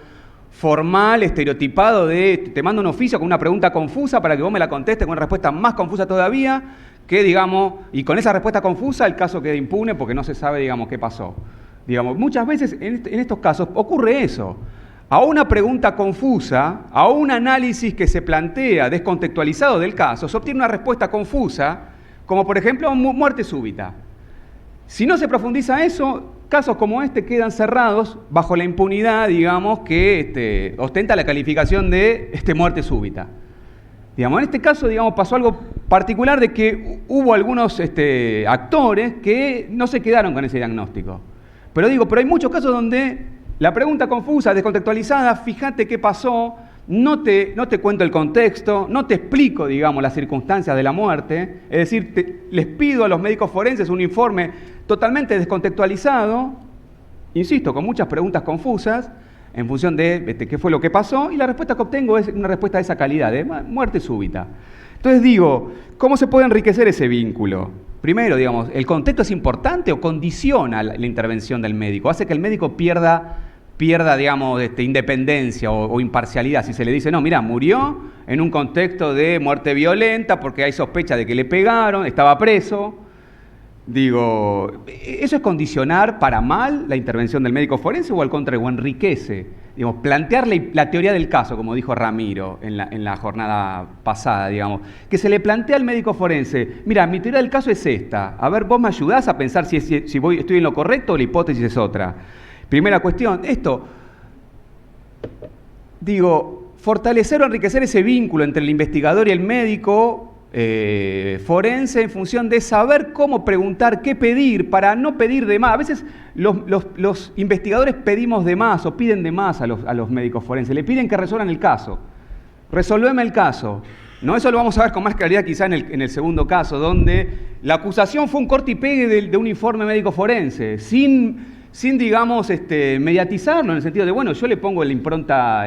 formal, estereotipado de te mando un oficio con una pregunta confusa para que vos me la contestes con una respuesta más confusa todavía, que, digamos, y con esa respuesta confusa el caso queda impune porque no se sabe, digamos, qué pasó. Digamos, muchas veces en estos casos ocurre eso. A una pregunta confusa, a un análisis que se plantea descontextualizado del caso, se obtiene una respuesta confusa, como por ejemplo muerte súbita. Si no se profundiza eso, casos como este quedan cerrados bajo la impunidad, digamos, que ostenta la calificación de muerte súbita. Digamos, en este caso, digamos, pasó algo particular de que hubo algunos actores que no se quedaron con ese diagnóstico. Pero hay muchos casos donde la pregunta confusa, descontextualizada, fíjate qué pasó, no te cuento el contexto, no te explico, digamos, las circunstancias de la muerte, es decir, les pido a los médicos forenses un informe totalmente descontextualizado, insisto, con muchas preguntas confusas, en función de qué fue lo que pasó, y la respuesta que obtengo es una respuesta de esa calidad, de muerte súbita. Entonces digo, ¿cómo se puede enriquecer ese vínculo? Primero, digamos, ¿el contexto es importante o condiciona la intervención del médico? ¿Hace que el médico pierda digamos, independencia o imparcialidad? Si se le dice, no, mira, murió en un contexto de muerte violenta porque hay sospecha de que le pegaron, estaba preso. Digo, ¿eso es condicionar para mal la intervención del médico forense o al contrario, o enriquece? Digamos, plantear la teoría del caso, como dijo Ramiro en la jornada pasada, digamos, que se le plantea al médico forense, mira, mi teoría del caso es esta, a ver, vos me ayudás a pensar si estoy en lo correcto o la hipótesis es otra. Primera cuestión, fortalecer o enriquecer ese vínculo entre el investigador y el médico forense en función de saber cómo preguntar, qué pedir, para no pedir de más. A veces los investigadores pedimos de más o piden de más a los médicos forenses, le piden que resuelvan el caso. Resolveme el caso. ¿no? Eso lo vamos a ver con más claridad quizá en el segundo caso, donde la acusación fue un corte y pegue de un informe médico forense, sin digamos, mediatizarlo, en el sentido de, bueno, yo le pongo la impronta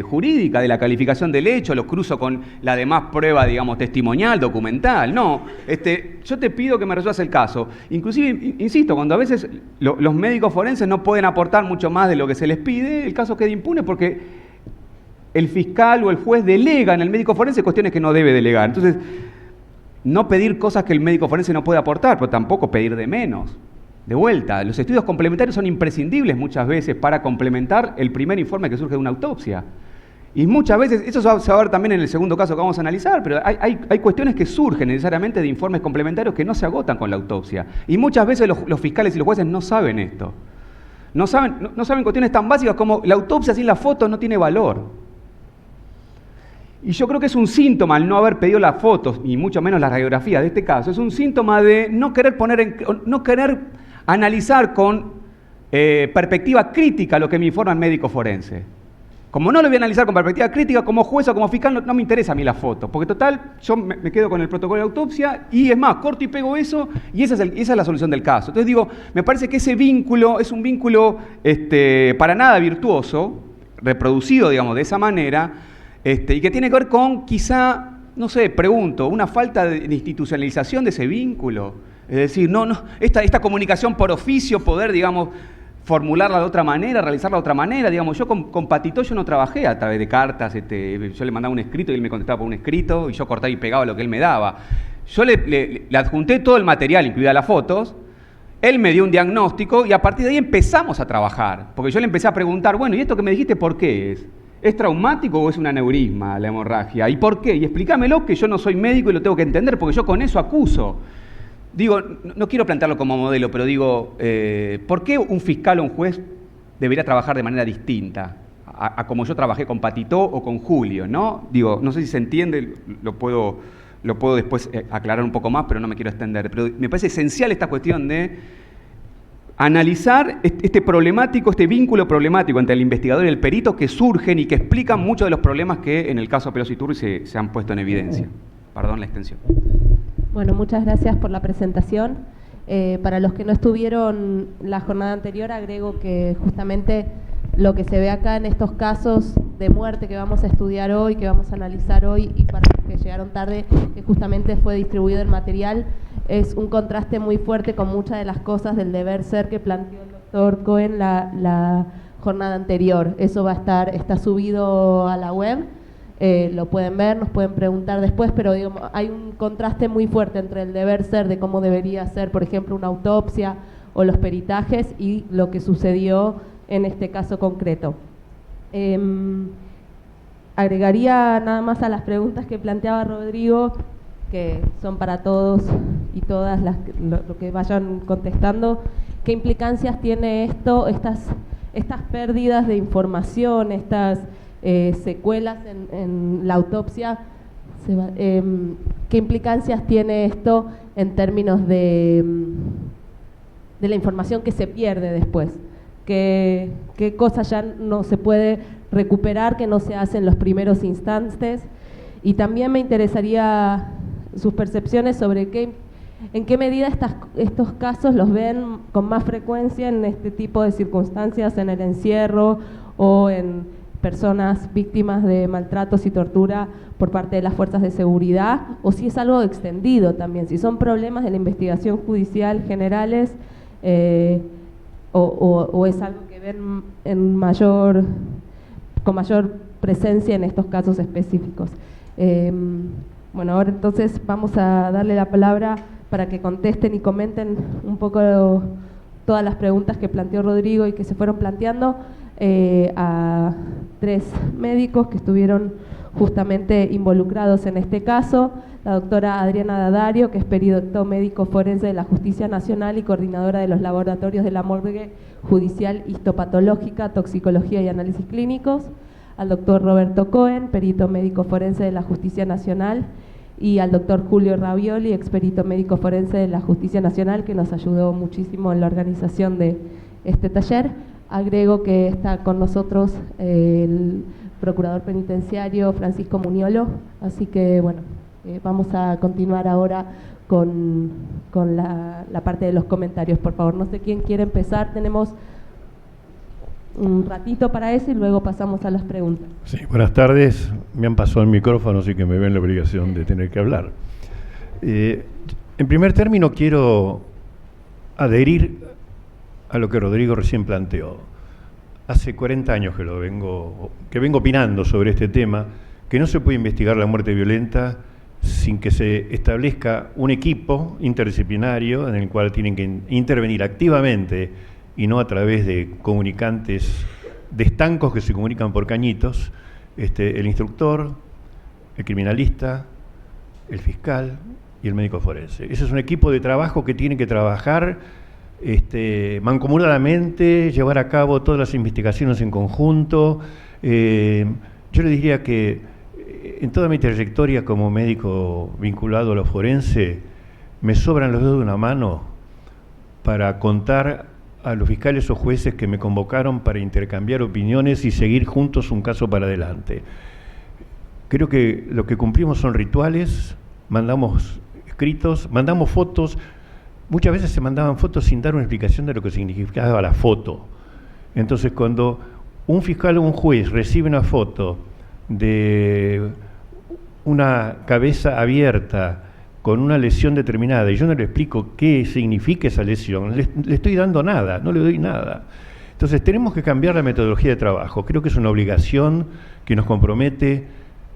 jurídica de la calificación del hecho, lo cruzo con la demás prueba, digamos, testimonial, documental. No, yo te pido que me resuelvas el caso. Inclusive, insisto, cuando a veces los médicos forenses no pueden aportar mucho más de lo que se les pide, el caso queda impune porque el fiscal o el juez delega en el médico forense cuestiones que no debe delegar. Entonces, no pedir cosas que el médico forense no puede aportar, pero tampoco pedir de menos. De vuelta, los estudios complementarios son imprescindibles muchas veces para complementar el primer informe que surge de una autopsia. Y muchas veces, eso se va a ver también en el segundo caso que vamos a analizar, pero hay cuestiones que surgen necesariamente de informes complementarios que no se agotan con la autopsia. Y muchas veces los fiscales y los jueces no saben esto. No saben cuestiones tan básicas como la autopsia sin la foto no tiene valor. Y yo creo que es un síntoma el no haber pedido las fotos, y mucho menos las radiografías de este caso, es un síntoma de no querer analizar con perspectiva crítica lo que me informa el médico forense. Como no lo voy a analizar con perspectiva crítica, como juez o como fiscal, no me interesa a mí la foto, porque total, yo me quedo con el protocolo de autopsia y es más, corto y pego eso y esa es la solución del caso. Entonces digo, me parece que ese vínculo es un vínculo para nada virtuoso, reproducido, digamos, de esa manera, y que tiene que ver con, quizá, no sé, pregunto, una falta de institucionalización de ese vínculo. Es decir, esta comunicación por oficio, poder, digamos, formularla de otra manera, realizarla de otra manera. Digamos, yo con Patito yo no trabajé a través de cartas, yo le mandaba un escrito y él me contestaba por un escrito y yo cortaba y pegaba lo que él me daba. Yo le adjunté todo el material, incluidas las fotos, él me dio un diagnóstico y a partir de ahí empezamos a trabajar. Porque yo le empecé a preguntar, bueno, ¿y esto que me dijiste por qué es? ¿Es traumático o es un aneurisma la hemorragia? ¿Y por qué? Y explícamelo, que yo no soy médico y lo tengo que entender, porque yo con eso acuso. Digo, no quiero plantearlo como modelo, pero digo, ¿por qué un fiscal o un juez debería trabajar de manera distinta a como yo trabajé con Patito o con Julio, ¿no? Digo, no sé si se entiende, lo puedo después aclarar un poco más, pero no me quiero extender. Pero me parece esencial esta cuestión de analizar este vínculo problemático entre el investigador y el perito que surgen y que explican muchos de los problemas que en el caso Perosi Turri se han puesto en evidencia. Perdón la extensión. Bueno, muchas gracias por la presentación. Para los que no estuvieron la jornada anterior, agrego que justamente lo que se ve acá en estos casos de muerte que vamos a estudiar hoy, que vamos a analizar hoy, y para los que llegaron tarde, que justamente fue distribuido el material, es un contraste muy fuerte con muchas de las cosas del deber ser que planteó el doctor Cohen la jornada anterior. Eso está subido a la web. Lo pueden ver, nos pueden preguntar después, pero digamos, hay un contraste muy fuerte entre el deber ser de cómo debería ser, por ejemplo, una autopsia o los peritajes y lo que sucedió en este caso concreto. Agregaría nada más a las preguntas que planteaba Rodrigo, que son para todos y todas lo que vayan contestando, ¿qué implicancias tiene esto, estas pérdidas de información, estas secuelas en la autopsia? ¿Qué implicancias tiene esto en términos de la información que se pierde después? ¿Qué cosas ya no se puede recuperar, que no se hace en los primeros instantes? Y también me interesaría sus percepciones sobre en qué medida estos casos los ven con más frecuencia en este tipo de circunstancias, en el encierro o en personas víctimas de maltratos y tortura por parte de las fuerzas de seguridad, o si es algo extendido también, si son problemas de la investigación judicial generales, o es algo que ven con mayor presencia en estos casos específicos. Bueno, ahora entonces vamos a darle la palabra para que contesten y comenten un poco todas las preguntas que planteó Rodrigo y que se fueron planteando, a 3 médicos que estuvieron justamente involucrados en este caso: la doctora Adriana Dadario, que es perito médico forense de la Justicia Nacional y coordinadora de los laboratorios de la morgue judicial histopatológica, toxicología y análisis clínicos; al doctor Roberto Cohen, perito médico forense de la Justicia Nacional; y al doctor Julio Ravioli, experito médico forense de la Justicia Nacional, que nos ayudó muchísimo en la organización de este taller. Agrego que está con nosotros el procurador penitenciario Francisco Muniolo. Así que, bueno, vamos a continuar ahora con la parte de los comentarios. Por favor, no sé quién quiere empezar. Tenemos un ratito para eso y luego pasamos a las preguntas. Sí, buenas tardes. Me han pasado el micrófono, así que me ven la obligación de tener que hablar. En primer término, quiero adherir a lo que Rodrigo recién planteó. Hace 40 años que vengo opinando sobre este tema, que no se puede investigar la muerte violenta sin que se establezca un equipo interdisciplinario en el cual tienen que intervenir activamente y no a través de comunicantes, de estancos que se comunican por cañitos, el instructor, el criminalista, el fiscal y el médico forense. Ese es un equipo de trabajo que tiene que trabajar mancomunadamente, llevar a cabo todas las investigaciones en conjunto. Yo le diría que en toda mi trayectoria como médico vinculado a lo forense, me sobran los dedos de una mano para contar a los fiscales o jueces que me convocaron para intercambiar opiniones y seguir juntos un caso para adelante. Creo que lo que cumplimos son rituales, mandamos escritos, mandamos fotos. Muchas veces se mandaban fotos sin dar una explicación de lo que significaba la foto. Entonces, cuando un fiscal o un juez recibe una foto de una cabeza abierta con una lesión determinada y yo no le explico qué significa esa lesión, le estoy dando nada, no le doy nada. Entonces tenemos que cambiar la metodología de trabajo. Creo que es una obligación que nos compromete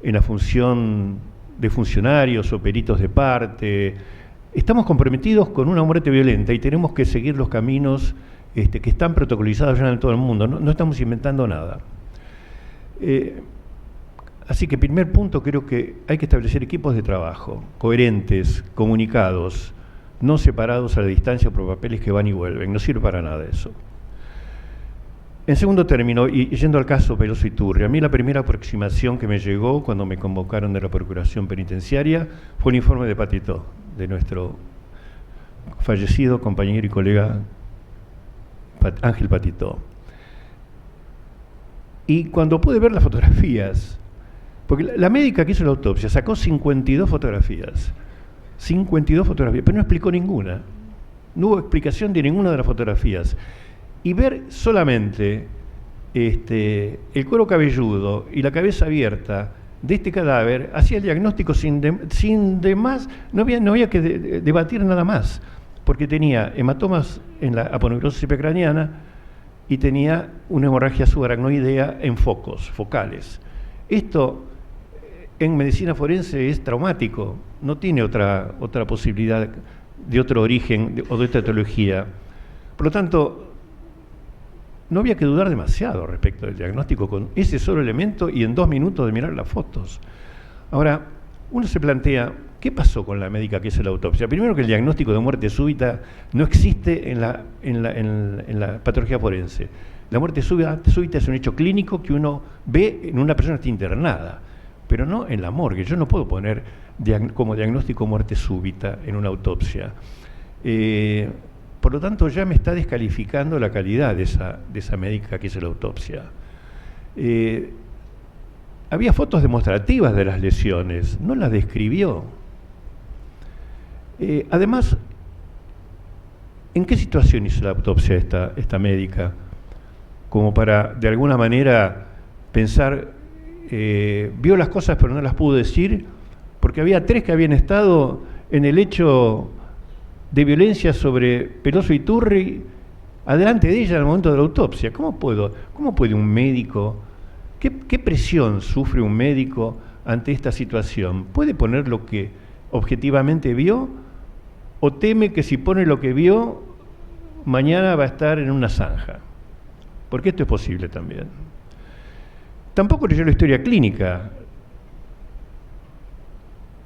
en la función de funcionarios o peritos de parte. Estamos comprometidos con una muerte violenta y tenemos que seguir los caminos que están protocolizados ya en todo el mundo. No estamos inventando nada. Así que, primer punto, creo que hay que establecer equipos de trabajo coherentes, comunicados, no separados a la distancia por papeles que van y vuelven. No sirve para nada eso. En segundo término, y yendo al caso Peloso Iturri, a mí la primera aproximación que me llegó cuando me convocaron de la Procuración Penitenciaria fue el informe de Patitó, de nuestro fallecido compañero y colega Ángel Patitó. Y cuando pude ver las fotografías, porque la médica que hizo la autopsia sacó 52 fotografías, pero no explicó ninguna. No hubo explicación de ninguna de las fotografías. Y ver solamente el cuero cabelludo y la cabeza abierta de este cadáver hacía el diagnóstico sin demás, no había que debatir nada más, porque tenía hematomas en la aponeurosis epicraniana y tenía una hemorragia subaracnoidea en focales. Esto en medicina forense es traumático, no tiene otra posibilidad de otro origen o de otra etiología. Por lo tanto, no había que dudar demasiado respecto del diagnóstico con ese solo elemento y en 2 minutos de mirar las fotos. Ahora, uno se plantea, ¿qué pasó con la médica que hizo la autopsia? Primero, que el diagnóstico de muerte súbita no existe en la patología forense. La muerte súbita es un hecho clínico que uno ve en una persona que está internada, pero no en la morgue. Yo no puedo poner como diagnóstico muerte súbita en una autopsia. Por lo tanto, ya me está descalificando la calidad de esa médica que hizo la autopsia. Había fotos demostrativas de las lesiones, no las describió. Además, ¿en qué situación hizo la autopsia esta médica? Como para, de alguna manera, pensar, vio las cosas pero no las pudo decir, porque había 3 que habían estado en el hecho de violencia sobre Peloso Iturri adelante de ella en el momento de la autopsia. ¿Cómo puede un médico, qué presión sufre un médico ante esta situación? ¿Puede poner lo que objetivamente vio o teme que si pone lo que vio, mañana va a estar en una zanja? Porque esto es posible también. Tampoco leyó la historia clínica.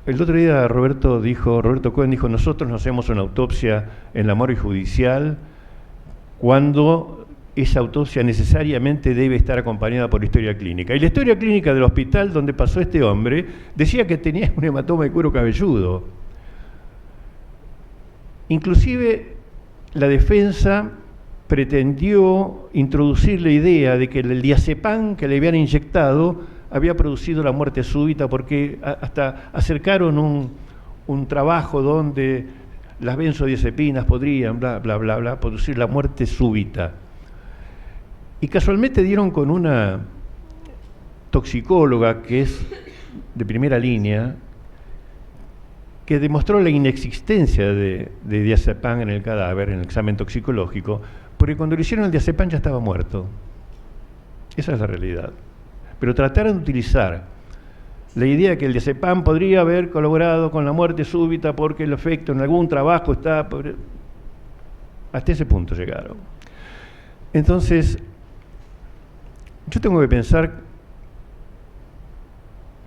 El otro día Roberto Cohen dijo, nosotros no hacemos una autopsia en la morgue judicial cuando esa autopsia necesariamente debe estar acompañada por la historia clínica. Y la historia clínica del hospital donde pasó este hombre decía que tenía un hematoma de cuero cabelludo. Inclusive la defensa pretendió introducir la idea de que el diazepam que le habían inyectado había producido la muerte súbita, porque hasta acercaron un trabajo donde las benzodiazepinas podrían, bla, bla, bla, bla, producir la muerte súbita. Y casualmente dieron con una toxicóloga que es de primera línea, que demostró la inexistencia de diazepam en el cadáver, en el examen toxicológico, porque cuando le hicieron el diazepam ya estaba muerto. Esa es la realidad. Pero trataron de utilizar la idea que el diazepam podría haber colaborado con la muerte súbita porque el efecto en algún trabajo está... Hasta ese punto llegaron. Entonces, yo tengo que pensar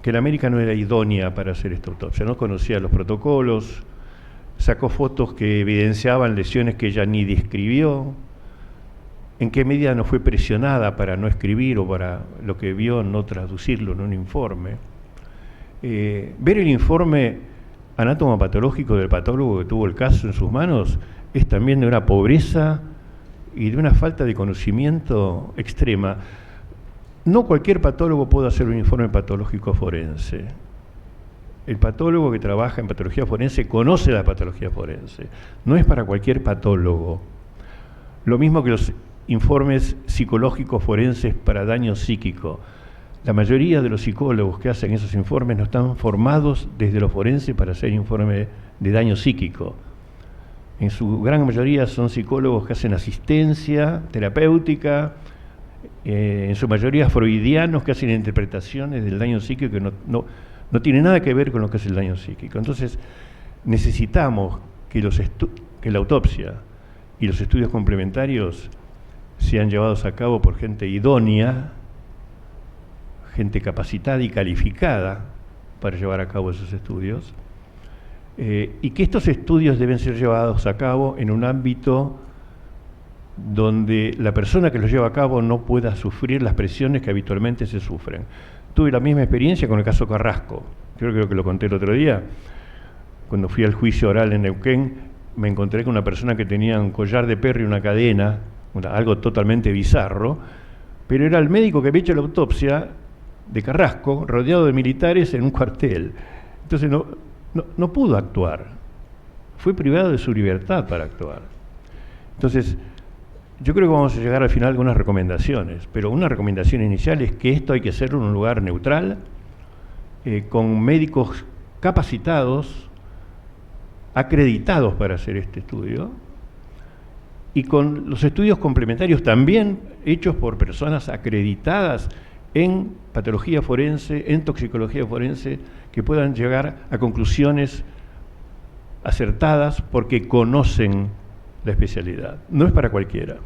que la América no era idónea para hacer esta autopsia, no conocía los protocolos, sacó fotos que evidenciaban lesiones que ella ni describió, en qué medida no fue presionada para no escribir o para lo que vio no traducirlo en un informe. Ver el informe anatomopatológico del patólogo que tuvo el caso en sus manos es también de una pobreza y de una falta de conocimiento extrema. No cualquier patólogo puede hacer un informe patológico forense. El patólogo que trabaja en patología forense conoce la patología forense. No es para cualquier patólogo. Lo mismo que los informes psicológicos forenses para daño psíquico. La mayoría de los psicólogos que hacen esos informes no están formados desde lo forense para hacer informe de daño psíquico. En su gran mayoría son psicólogos que hacen asistencia terapéutica, en su mayoría freudianos que hacen interpretaciones del daño psíquico que no tiene nada que ver con lo que es el daño psíquico. Entonces, necesitamos que la autopsia y los estudios complementarios sean llevados a cabo por gente idónea, gente capacitada y calificada para llevar a cabo esos estudios, y que estos estudios deben ser llevados a cabo en un ámbito donde la persona que los lleva a cabo no pueda sufrir las presiones que habitualmente se sufren. Tuve la misma experiencia con el caso Carrasco. Creo que lo conté el otro día. Cuando fui al juicio oral en Neuquén, me encontré con una persona que tenía un collar de perro y una cadena, algo totalmente bizarro, pero era el médico que había hecho la autopsia de Carrasco, rodeado de militares en un cuartel. Entonces no pudo actuar. Fue privado de su libertad para actuar. Entonces, yo creo que vamos a llegar al final a algunas recomendaciones, pero una recomendación inicial es que esto hay que hacerlo en un lugar neutral, con médicos capacitados, acreditados para hacer este estudio, y con los estudios complementarios también hechos por personas acreditadas en patología forense, en toxicología forense, que puedan llegar a conclusiones acertadas porque conocen la especialidad. No es para cualquiera.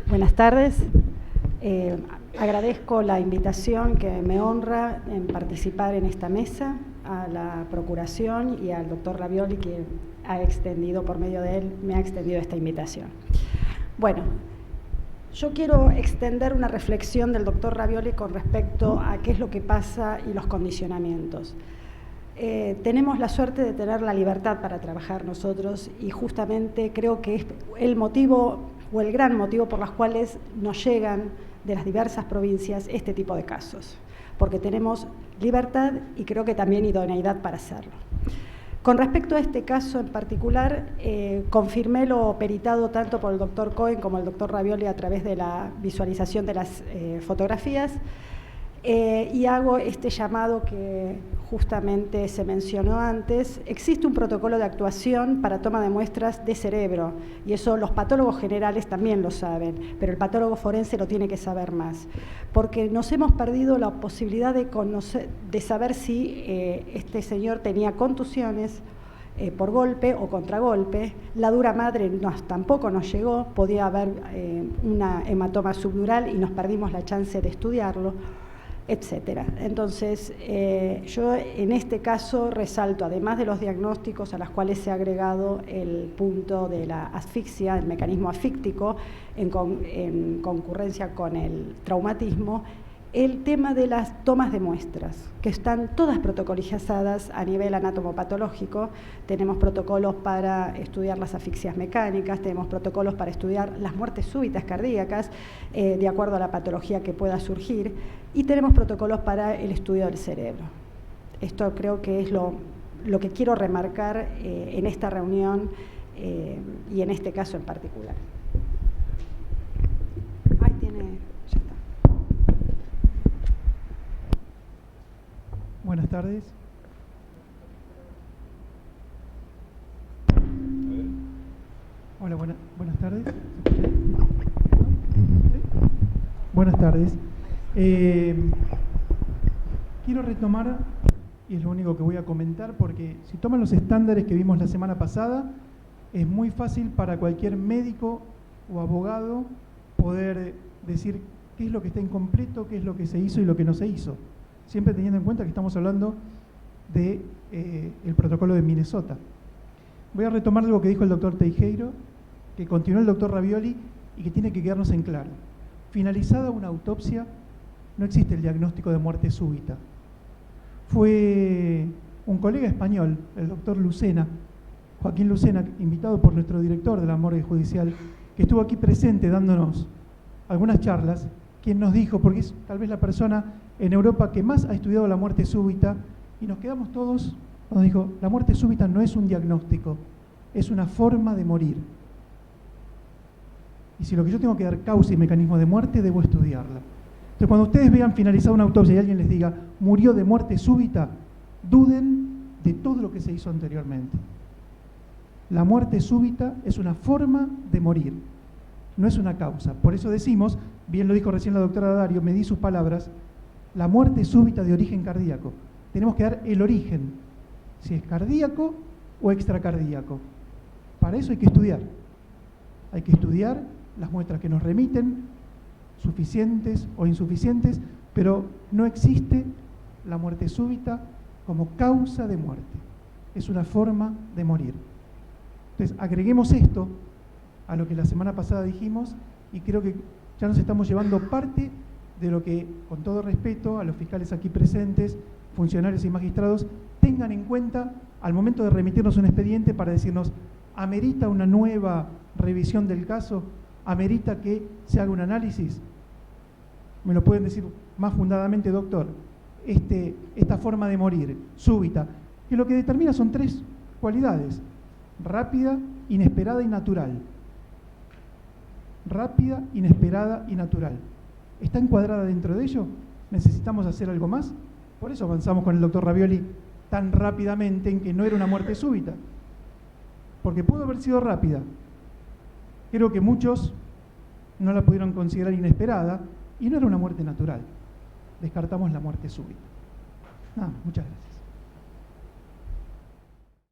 Buenas tardes. Agradezco la invitación que me honra en participar en esta mesa, a la Procuración y al doctor Ravioli, que ha extendido, por medio de él, me ha extendido esta invitación. Bueno, yo quiero extender una reflexión del doctor Ravioli con respecto a qué es lo que pasa y los condicionamientos. Tenemos la suerte de tener la libertad para trabajar nosotros y justamente creo que es el motivo o el gran motivo por los cuales nos llegan de las diversas provincias este tipo de casos, porque tenemos libertad y creo que también idoneidad para hacerlo. Con respecto a este caso en particular, confirmé lo peritado tanto por el doctor Cohen como el doctor Ravioli a través de la visualización de las fotografías, y hago este llamado que justamente se mencionó antes. Existe un protocolo de actuación para toma de muestras de cerebro, y eso los patólogos generales también lo saben, pero el patólogo forense lo tiene que saber más, porque nos hemos perdido la posibilidad de saber si este señor tenía contusiones por golpe o contragolpe. La dura madre tampoco nos llegó, podía haber una hematoma subdural y nos perdimos la chance de estudiarlo, etcétera. Entonces, yo en este caso resalto, además de los diagnósticos a los cuales se ha agregado el punto de la asfixia, el mecanismo asfíctico, en concurrencia con el traumatismo, el tema de las tomas de muestras, que están todas protocolizadas a nivel anatomopatológico. Tenemos protocolos para estudiar las asfixias mecánicas, tenemos protocolos para estudiar las muertes súbitas cardíacas, de acuerdo a la patología que pueda surgir, y tenemos protocolos para el estudio del cerebro. Esto creo que es lo que quiero remarcar en esta reunión y en este caso en particular. Ahí tiene, ya está. Buenas tardes. Hola, buenas tardes. Buenas tardes. Quiero retomar, y es lo único que voy a comentar, porque si toman los estándares que vimos la semana pasada, es muy fácil para cualquier médico o abogado poder decir qué es lo que está incompleto, qué es lo que se hizo y lo que no se hizo. Siempre teniendo en cuenta que estamos hablando del protocolo de Minnesota. Voy a retomar algo que dijo el doctor Teijeiro, que continuó el doctor Ravioli y que tiene que quedarnos en claro. Finalizada una autopsia, no existe el diagnóstico de muerte súbita. Fue un colega español, el doctor Lucena, Joaquín Lucena, invitado por nuestro director de la morgue judicial, que estuvo aquí presente dándonos algunas charlas, quien nos dijo, porque es tal vez la persona en Europa que más ha estudiado la muerte súbita, y nos quedamos todos, nos dijo, la muerte súbita no es un diagnóstico, es una forma de morir. Y si lo que yo tengo que dar causa y mecanismo de muerte, debo estudiarla. Entonces, cuando ustedes vean finalizada una autopsia y alguien les diga, murió de muerte súbita, duden de todo lo que se hizo anteriormente. La muerte súbita es una forma de morir, no es una causa. Por eso decimos, bien lo dijo recién la doctora Dario, me di sus palabras, la muerte súbita de origen cardíaco. Tenemos que dar el origen, si es cardíaco o extracardíaco. Para eso hay que estudiar. Hay que estudiar las muestras que nos remiten, suficientes o insuficientes, pero no existe la muerte súbita como causa de muerte. Es una forma de morir. Entonces, agreguemos esto a lo que la semana pasada dijimos y creo que ya nos estamos llevando parte de lo que, con todo respeto a los fiscales aquí presentes, funcionarios y magistrados, tengan en cuenta al momento de remitirnos un expediente para decirnos, ¿amerita una nueva revisión del caso? ¿Amerita que se haga un análisis? Me lo pueden decir más fundadamente, doctor. Esta forma de morir, súbita, que lo que determina son tres cualidades: rápida, inesperada y natural. Rápida, inesperada y natural. ¿Está encuadrada dentro de ello? ¿Necesitamos hacer algo más? Por eso avanzamos con el doctor Ravioli tan rápidamente en que no era una muerte súbita. Porque pudo haber sido rápida. Creo que muchos no la pudieron considerar inesperada y no era una muerte natural. Descartamos la muerte súbita. Nada, muchas gracias.